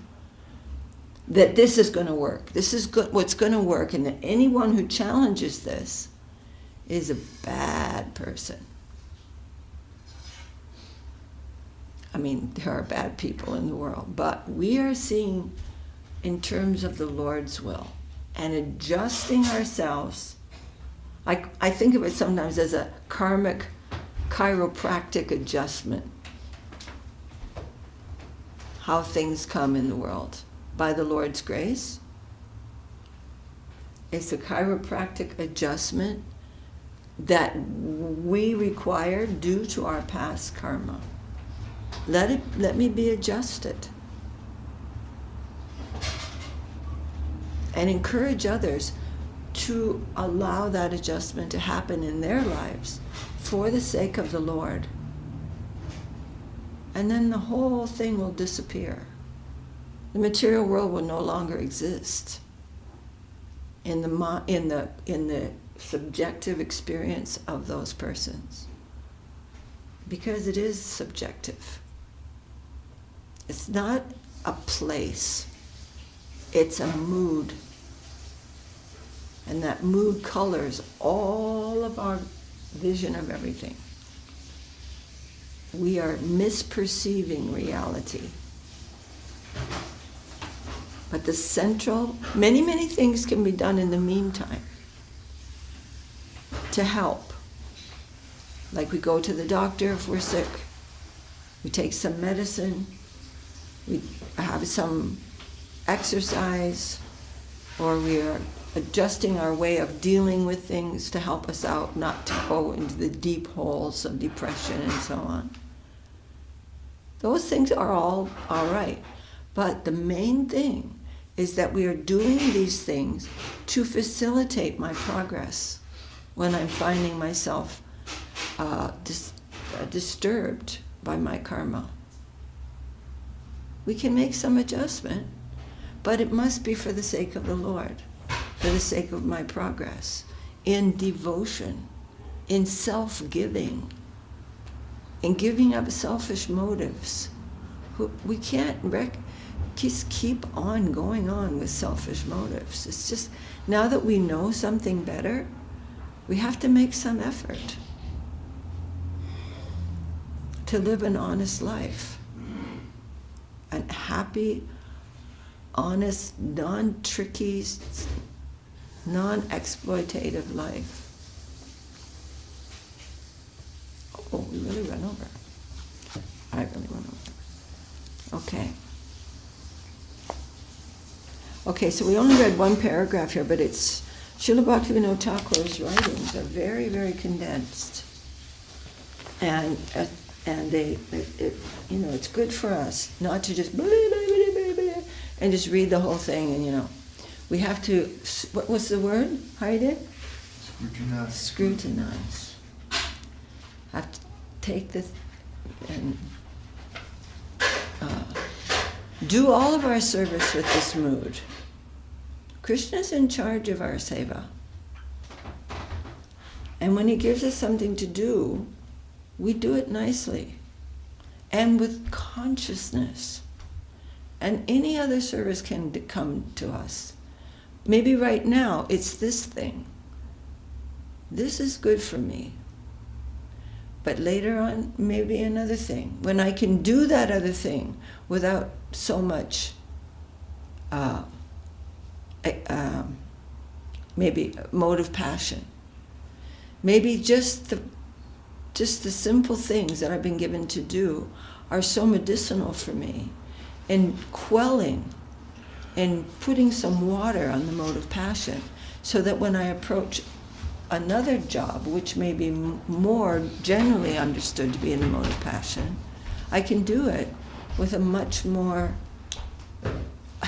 that this is going to work. This is what's going to work, and that anyone who challenges this is a bad person. I mean, there are bad people in the world, but we are seeing in terms of the Lord's will and adjusting ourselves. I think of it sometimes as a karmic chiropractic adjustment. How things come in the world by the Lord's grace. It's a chiropractic adjustment that we require due to our past karma. Let me be adjusted. And encourage others to allow that adjustment to happen in their lives for the sake of the Lord. And then the whole thing will disappear. The material world will no longer exist in the subjective experience of those persons, because it is subjective. It's not a place, it's a mood. And that mood colors all of our vision of everything. We are misperceiving reality. But the central, many things can be done in the meantime to help. Like we go to the doctor if we're sick. We take some medicine. We have some exercise. Or we are adjusting our way of dealing with things to help us out, not to go into the deep holes of depression and so on. Those things are all right. But the main thing is that we are doing these things to facilitate my progress when I'm finding myself disturbed by my karma. We can make some adjustment, but it must be for the sake of the Lord, for the sake of my progress, in devotion, in self-giving, in giving up selfish motives. We can't just keep on going on with selfish motives. It's just, now that we know something better, we have to make some effort to live an honest life. A happy, honest, non-tricky, non-exploitative life. Oh, we really ran over. I really went over. Okay. Okay, so we only read one paragraph here, but it's Srila Bhaktivinoda Thakur's writings are very, very condensed. And they it's good for us not to just and just read the whole thing, and we have to, what was the word, Heidi? Scrutinize. Have to take this and do all of our service with this mood. Krishna's in charge of our seva. And when he gives us something to do, we do it nicely and with consciousness. And any other service can come to us. Maybe right now it's this thing. This is good for me. But later on, maybe another thing. When I can do that other thing without so much, maybe motive passion. Maybe just the simple things that I've been given to do are so medicinal for me, in quelling and putting some water on the motive passion, so that when I approach another job, which may be more generally understood to be in the mode of passion, I can do it with a much more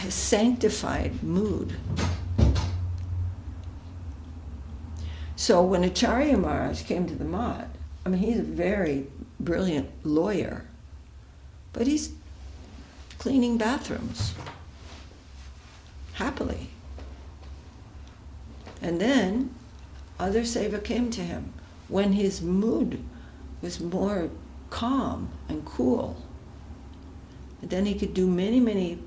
sanctified mood. So when Acharya Maharaj came to the Mat, he's a very brilliant lawyer, but he's cleaning bathrooms, happily. And then other seva came to him when his mood was more calm and cool. And then he could do many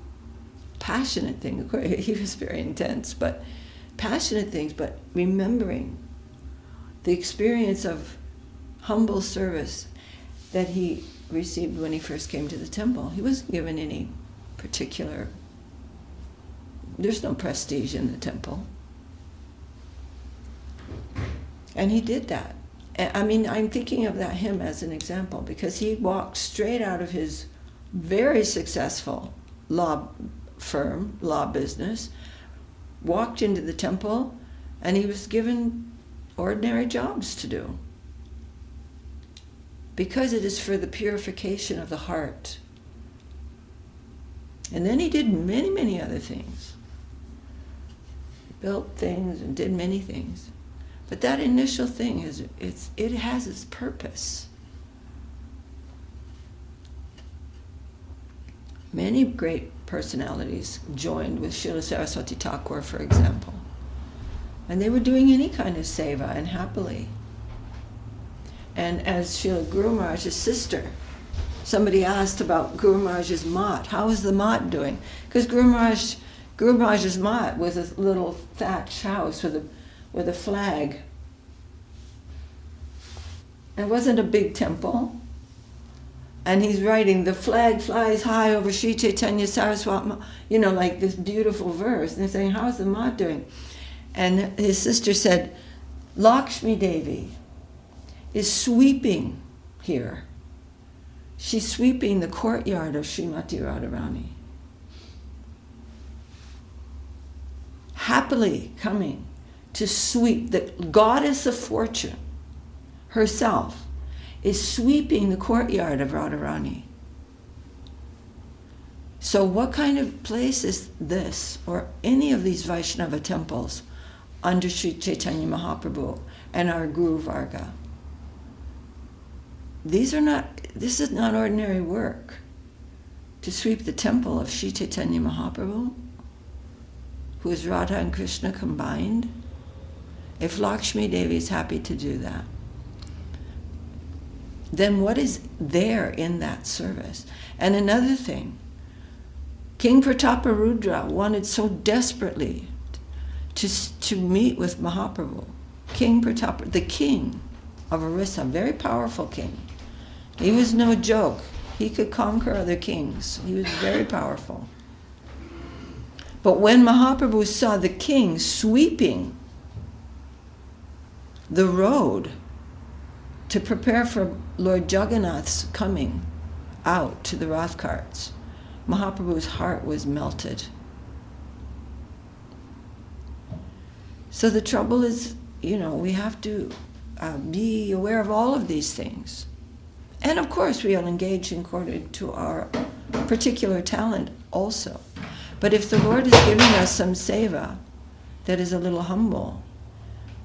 passionate things. Of course, he was very intense, but passionate things, but remembering the experience of humble service that he received when he first came to the temple. He wasn't given any particular, there's no prestige in the temple. And he did that. I mean, I'm thinking of that him as an example because he walked straight out of his very successful law firm, law business, walked into the temple, and he was given ordinary jobs to do. Because it is for the purification of the heart. And then he did many, many other things. He built things and did many things. But that initial thing, it has its purpose. Many great personalities joined with Srila Saraswati Thakur, for example. And they were doing any kind of seva and happily. And as Srila Guru Maharaj's sister, somebody asked about Guru Maharaj's mat. How is the mat doing? Because Guru Maharaj's mat was a little thatched house with a flag. It wasn't a big temple. And he's writing, the flag flies high over Sri Chaitanya Saraswat, like this beautiful verse. And they're saying, how's the mat doing? And his sister said, Lakshmi Devi is sweeping here. She's sweeping the courtyard of Srimati Radharani. Happily coming to sweep, the goddess of fortune herself is sweeping the courtyard of Radharani. So what kind of place is this, or any of these Vaishnava temples under Sri Chaitanya Mahaprabhu and our Guru Varga? This is not ordinary work. To sweep the temple of Sri Chaitanya Mahaprabhu, who is Radha and Krishna combined, if Lakshmi Devi is happy to do that, then what is there in that service? And another thing, King Prataparudra wanted so desperately to meet with Mahaprabhu. King Pratapa, the king of Orissa, very powerful king. He was no joke. He could conquer other kings. He was very powerful. But when Mahaprabhu saw the king sweeping the road to prepare for Lord Jagannath's coming out to the Rath carts, Mahaprabhu's heart was melted. So the trouble is, we have to be aware of all of these things. And of course we'll engage according to our particular talent also. But if the Lord is giving us some seva that is a little humble,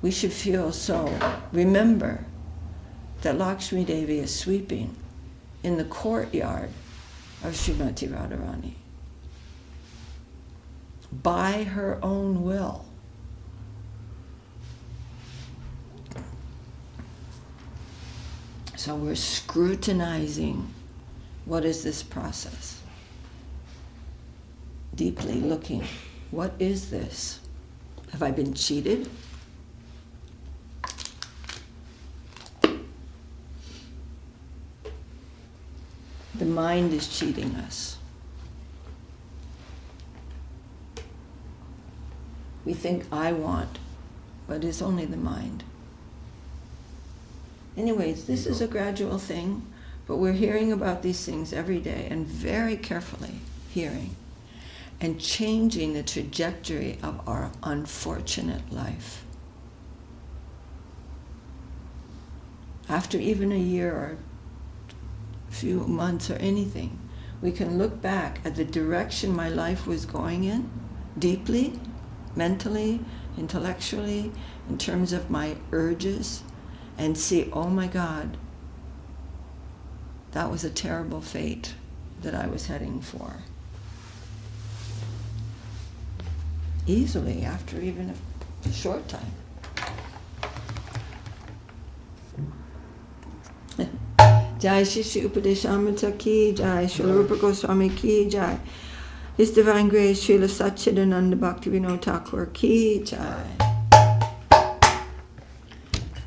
we should remember that Lakshmi Devi is sweeping in the courtyard of Srimati Radharani by her own will. So we're scrutinizing what is this process. Deeply looking, what is this? Have I been cheated? The mind is cheating us. We think I want, but it's only the mind. Anyways, this is a gradual thing, but we're hearing about these things every day and very carefully hearing and changing the trajectory of our unfortunate life. After even a year or a few months or anything, we can look back at the direction my life was going in, deeply, mentally, intellectually, in terms of my urges, and see, oh my God, that was a terrible fate that I was heading for. Easily, after even a short time. Jai Shri Upadesamrta ki Jai, Srila Rupa Goswami ki Jai, His Divine Grace Srila Satchidananda Bhaktivinoda Thakur ki Jai.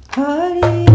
Hari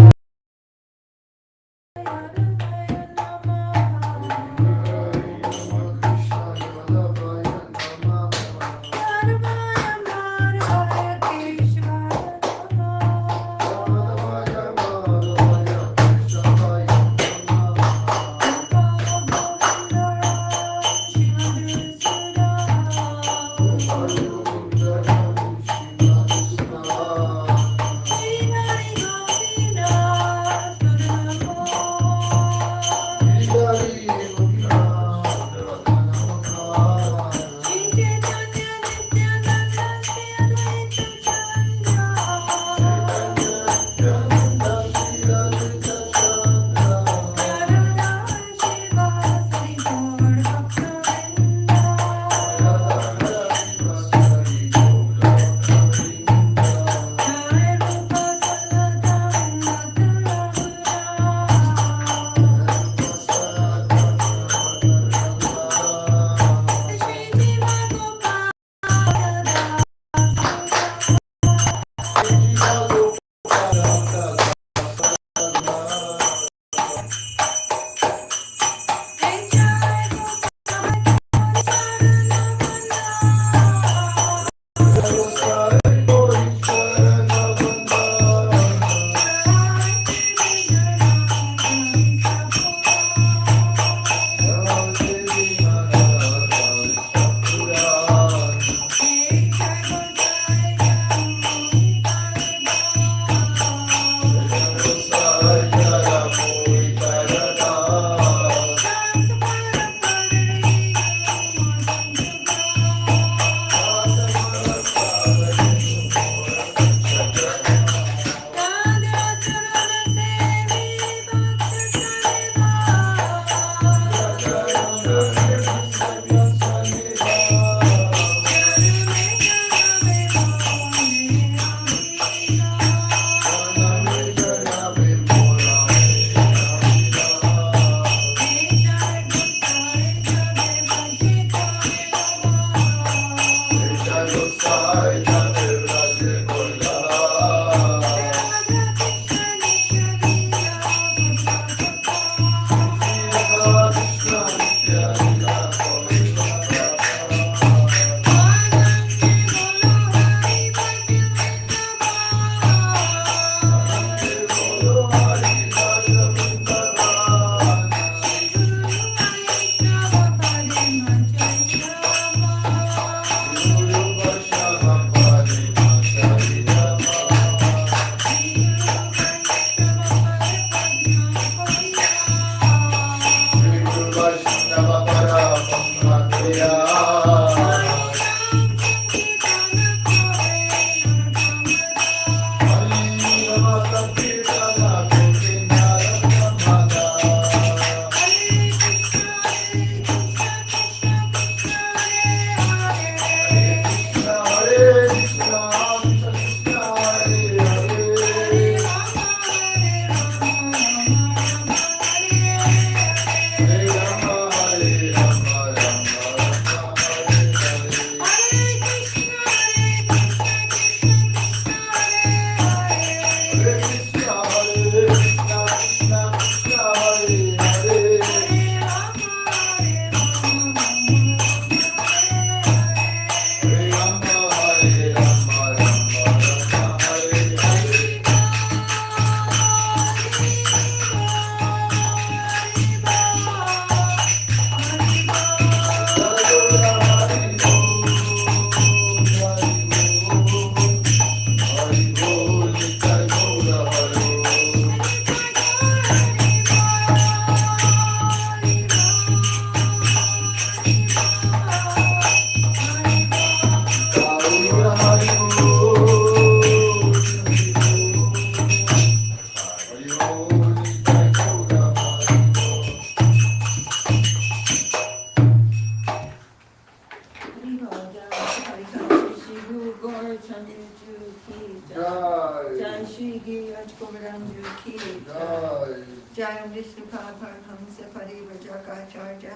Paramahansa Parivrajaka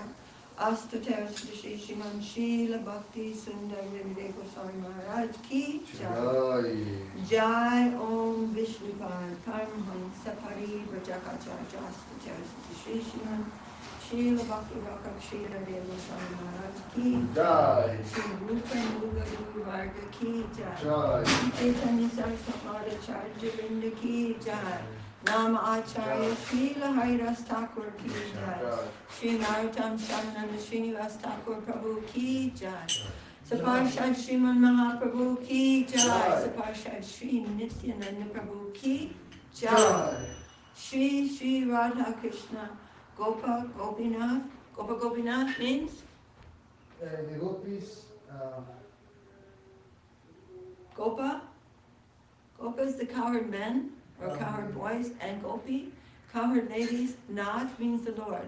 Astateras Shri Sriman Srila Bhakti Sundar Gurudev Goswami Maharaj ki Jai. Jai Om Vishnupad Paramahansa Parivrajaka Astateras Shri Sriman Srila Bhakti Rakak Srila Deva Goswami Maharaj ki Jai. Sri Rupa Nuga Guru Varga ki Jai. Jai. Chaitanya Charitamrita Charitamrita ki Jai. Nama Acharya Srila Haridas Thakur ki Jai. Sri Narottam Sharananda Srinivas Thakur Prabhu ki Jai. Saparshad Sriman Mahaprabhu ki Jai. Saparshad Sri Nityananda Prabhu ki Jai. Shri Shri Radha Krishna Gopa Gopinath. Gopa Gopinath means? The gopis. Gopa. Gopa is the cowherd men or cowherd boys, and Gopi, cowherd ladies. Nath means the Lord.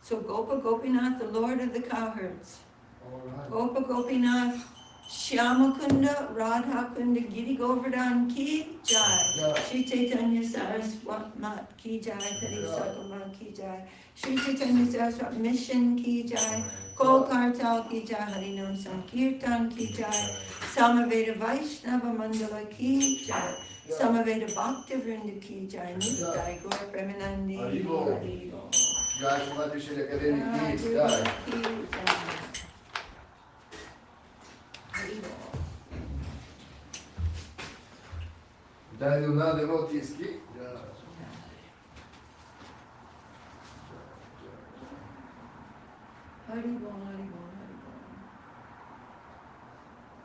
So Gopa Gopinath, the Lord of the cowherds. Alright. Gopa Gopinath, Shyamakunda, Radha Kunda, Giri Govardhan ki Jai. Shri Chaitanya Saraswat Mat ki Jai. Tari Sakamat ki Jai. Shri Chaitanya Saraswat Mission ki Jai. Kol Kartal ki Jai. Harinam Sankirtan ki Jai. Samaveda Vaishnava Mandala ki Jai. Samaveda Bhakti Vrinda ki Jai. Nittai Gaur Premanandi Haribo. Jai Srimati Shri Akademi ki Jai. Jai Lila devotees ki Jai. Haribo, Haribo.